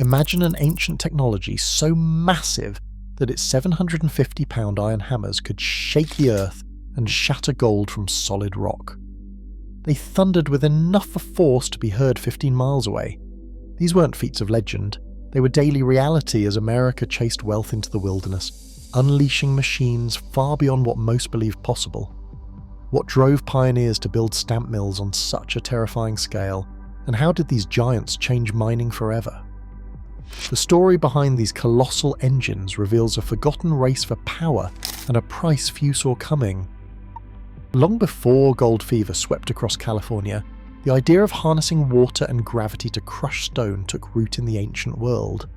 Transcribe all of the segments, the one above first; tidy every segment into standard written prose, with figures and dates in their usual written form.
Imagine an ancient technology so massive that its 750-pound iron hammers could shake the earth and shatter gold from solid rock. They thundered with enough force to be heard 15 miles away. These weren't feats of legend. They were daily reality as America chased wealth into the wilderness, unleashing machines far beyond what most believed possible. What drove pioneers to build stamp mills on such a terrifying scale, and how did these giants change mining forever? The story behind these colossal engines reveals a forgotten race for power and a price few saw coming. Long before gold fever swept across California, the idea of harnessing water and gravity to crush stone took root in the ancient world.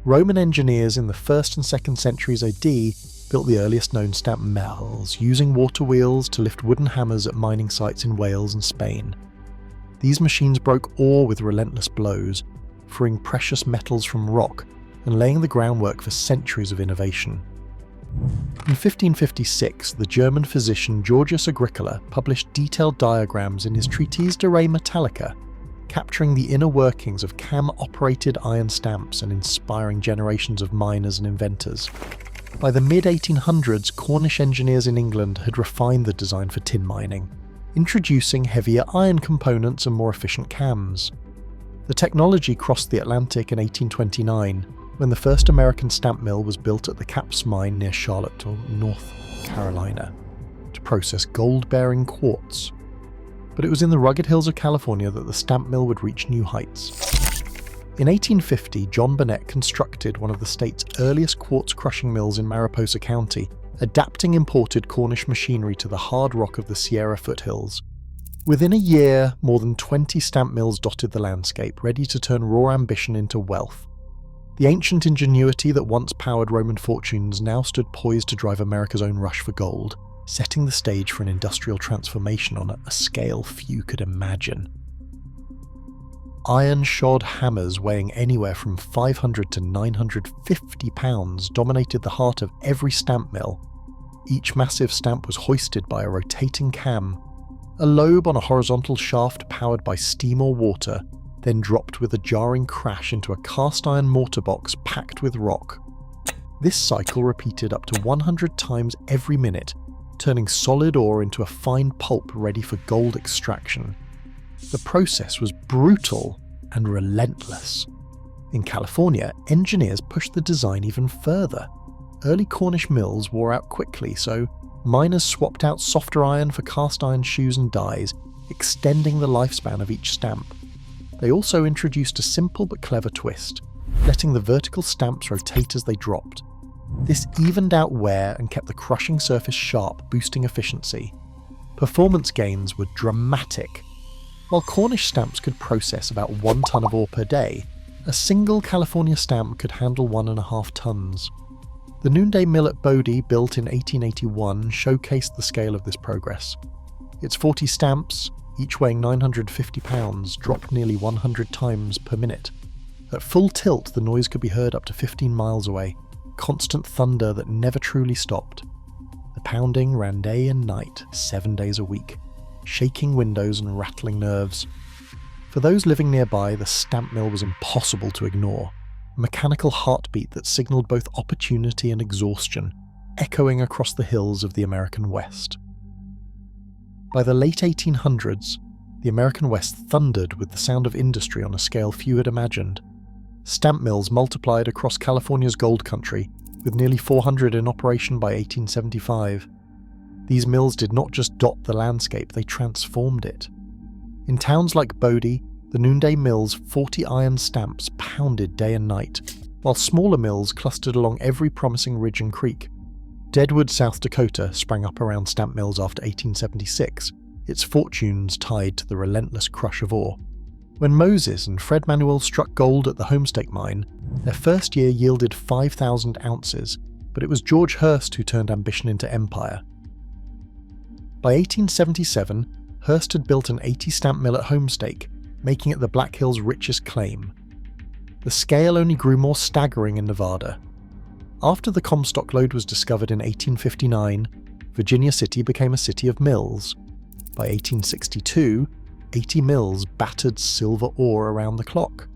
Roman engineers in the 1st and 2nd centuries AD built the earliest known stamp mills, using water wheels to lift wooden hammers at mining sites in Wales and Spain. These machines broke ore with relentless blows, freeing precious metals from rock and laying the groundwork for centuries of innovation. In 1556, the German physician Georgius Agricola published detailed diagrams in his treatise De Re Metallica, capturing the inner workings of cam-operated iron stamps and inspiring generations of miners and inventors. By the mid-1800s, Cornish engineers in England had refined the design for tin mining, introducing heavier iron components and more efficient cams. The technology crossed the Atlantic in 1829, when the first American stamp mill was built at the Capps mine near Charlottesville, North Carolina, to process gold-bearing quartz. But it was in the rugged hills of California that the stamp mill would reach new heights. In 1850, John Burnet constructed one of the state's earliest quartz crushing mills in Mariposa County, adapting imported Cornish machinery to the hard rock of the Sierra foothills. Within a year, more than 20 stamp mills dotted the landscape, ready to turn raw ambition into wealth. The ancient ingenuity that once powered Roman fortunes now stood poised to drive America's own rush for gold, setting the stage for an industrial transformation on a scale few could imagine. Iron-shod hammers weighing anywhere from 500 to 950 pounds dominated the heart of every stamp mill. Each massive stamp was hoisted by a rotating cam, a lobe on a horizontal shaft powered by steam or water, then dropped with a jarring crash into a cast-iron mortar box packed with rock. This cycle repeated up to 100 times every minute, turning solid ore into a fine pulp ready for gold extraction. The process was brutal and relentless. In California, engineers pushed the design even further. Early Cornish mills wore out quickly, so miners swapped out softer iron for cast iron shoes and dies, extending the lifespan of each stamp. They also introduced a simple but clever twist, letting the vertical stamps rotate as they dropped. This evened out wear and kept the crushing surface sharp, boosting efficiency. Performance gains were dramatic. While Cornish stamps could process about 1 ton of ore per day, a single California stamp could handle 1.5 tons. The Noonday Mill at Bodie, built in 1881, showcased the scale of this progress. Its 40 stamps, each weighing 950 pounds, dropped nearly 100 times per minute. At full tilt, the noise could be heard up to 15 miles away, constant thunder that never truly stopped. The pounding ran day and night, 7 days a week, shaking windows and rattling nerves. For those living nearby, the stamp mill was impossible to ignore, a mechanical heartbeat that signalled both opportunity and exhaustion, echoing across the hills of the American West. By the late 1800s, the American West thundered with the sound of industry on a scale few had imagined. Stamp mills multiplied across California's gold country, with nearly 400 in operation by 1875. These mills did not just dot the landscape, they transformed it. In towns like Bodie, the Noonday Mill's 40 iron stamps pounded day and night, while smaller mills clustered along every promising ridge and creek. Deadwood, South Dakota sprang up around stamp mills after 1876, its fortunes tied to the relentless crush of ore. When Moses and Fred Manuel struck gold at the Homestake mine, their first year yielded 5,000 ounces, but it was George Hearst who turned ambition into empire. By 1877, Hearst had built an 80 stamp mill at Homestake, making it the Black Hills' richest claim. The scale only grew more staggering in Nevada. After the Comstock lode was discovered in 1859, Virginia City became a city of mills. By 1862, 80 mills battered silver ore around the clock.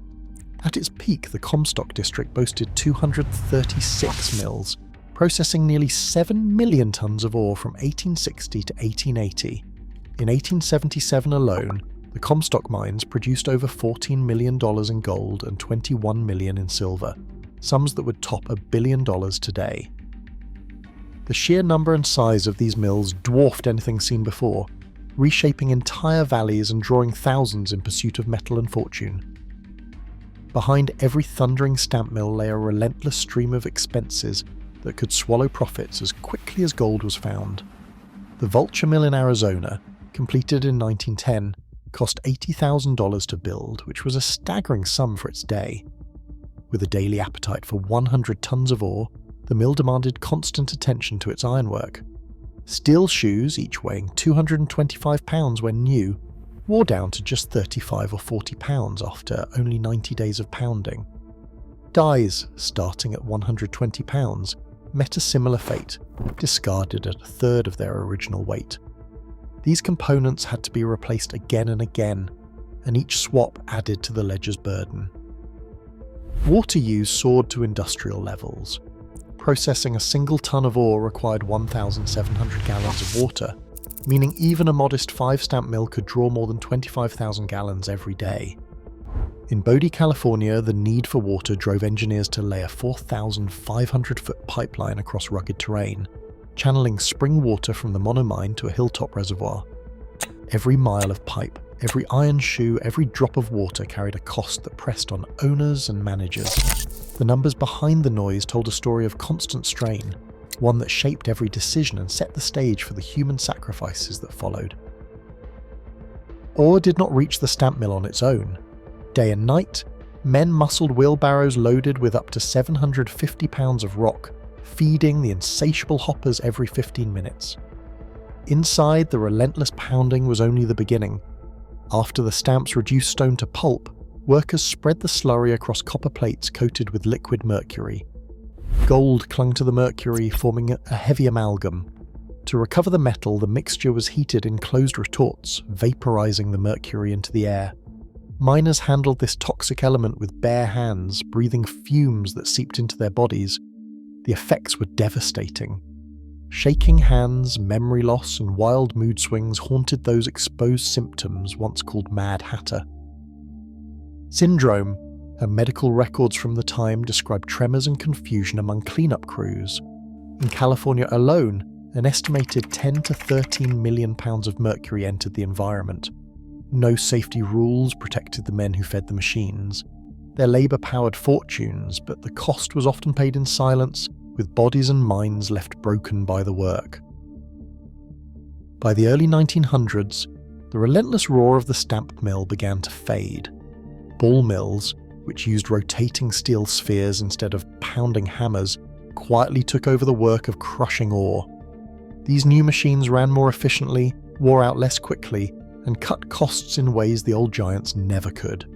At its peak, the Comstock district boasted 236 mills, processing nearly 7 million tons of ore from 1860 to 1880. In 1877 alone, the Comstock mines produced over $14 million in gold and $21 million in silver, sums that would top $1 billion today. The sheer number and size of these mills dwarfed anything seen before, reshaping entire valleys and drawing thousands in pursuit of metal and fortune. Behind every thundering stamp mill lay a relentless stream of expenses that could swallow profits as quickly as gold was found. The Vulture Mill in Arizona, completed in 1910, cost $80,000 to build, which was a staggering sum for its day. With a daily appetite for 100 tons of ore, the mill demanded constant attention to its ironwork. Steel shoes, each weighing 225 pounds when new, wore down to just 35 or 40 pounds after only 90 days of pounding. Dies, starting at 120 pounds, met a similar fate, discarded at a third of their original weight. These components had to be replaced again and again, and each swap added to the ledger's burden. Water use soared to industrial levels. Processing a single ton of ore required 1,700 gallons of water, meaning even a modest 5-stamp mill could draw more than 25,000 gallons every day. In Bodie, California, the need for water drove engineers to lay a 4,500-foot pipeline across rugged terrain, channeling spring water from the monomine to a hilltop reservoir. Every mile of pipe, every iron shoe, every drop of water carried a cost that pressed on owners and managers. The numbers behind the noise told a story of constant strain, one that shaped every decision and set the stage for the human sacrifices that followed. Ore did not reach the stamp mill on its own. Day and night, men muscled wheelbarrows loaded with up to 750 pounds of rock, feeding the insatiable hoppers every 15 minutes. Inside, the relentless pounding was only the beginning. After the stamps reduced stone to pulp, workers spread the slurry across copper plates coated with liquid mercury. Gold clung to the mercury, forming a heavy amalgam. To recover the metal, the mixture was heated in closed retorts, vaporizing the mercury into the air. Miners handled this toxic element with bare hands, breathing fumes that seeped into their bodies. The effects were devastating. Shaking hands, memory loss, and wild mood swings haunted those exposed symptoms once called Mad Hatter. Syndrome, and medical records from the time describe tremors and confusion among cleanup crews. In California alone, an estimated 10 to 13 million pounds of mercury entered the environment. No safety rules protected the men who fed the machines. Their labour powered fortunes, but the cost was often paid in silence, with bodies and minds left broken by the work. By the early 1900s, the relentless roar of the stamp mill began to fade. Ball mills, which used rotating steel spheres instead of pounding hammers, quietly took over the work of crushing ore. These new machines ran more efficiently, wore out less quickly, and cut costs in ways the old giants never could.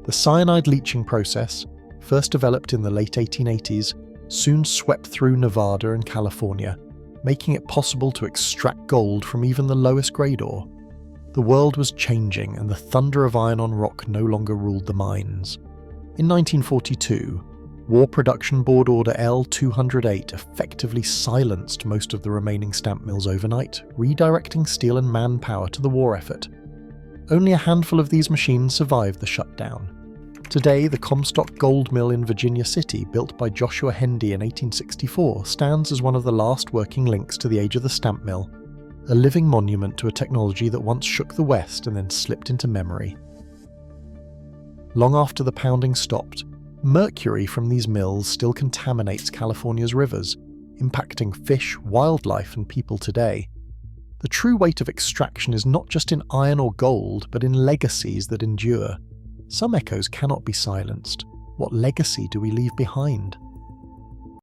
The cyanide leaching process, first developed in the late 1880s, soon swept through Nevada and California, making it possible to extract gold from even the lowest grade ore. The world was changing, and the thunder of iron on rock no longer ruled the mines. In 1942, War Production Board Order L-208 effectively silenced most of the remaining stamp mills overnight, redirecting steel and manpower to the war effort. Only a handful of these machines survived the shutdown. Today, the Comstock Gold Mill in Virginia City, built by Joshua Hendy in 1864, stands as one of the last working links to the age of the stamp mill, a living monument to a technology that once shook the West and then slipped into memory. Long after the pounding stopped, mercury from these mills still contaminates California's rivers, impacting fish, wildlife, and people today. The true weight of extraction is not just in iron or gold, but in legacies that endure. Some echoes cannot be silenced. What legacy do we leave behind?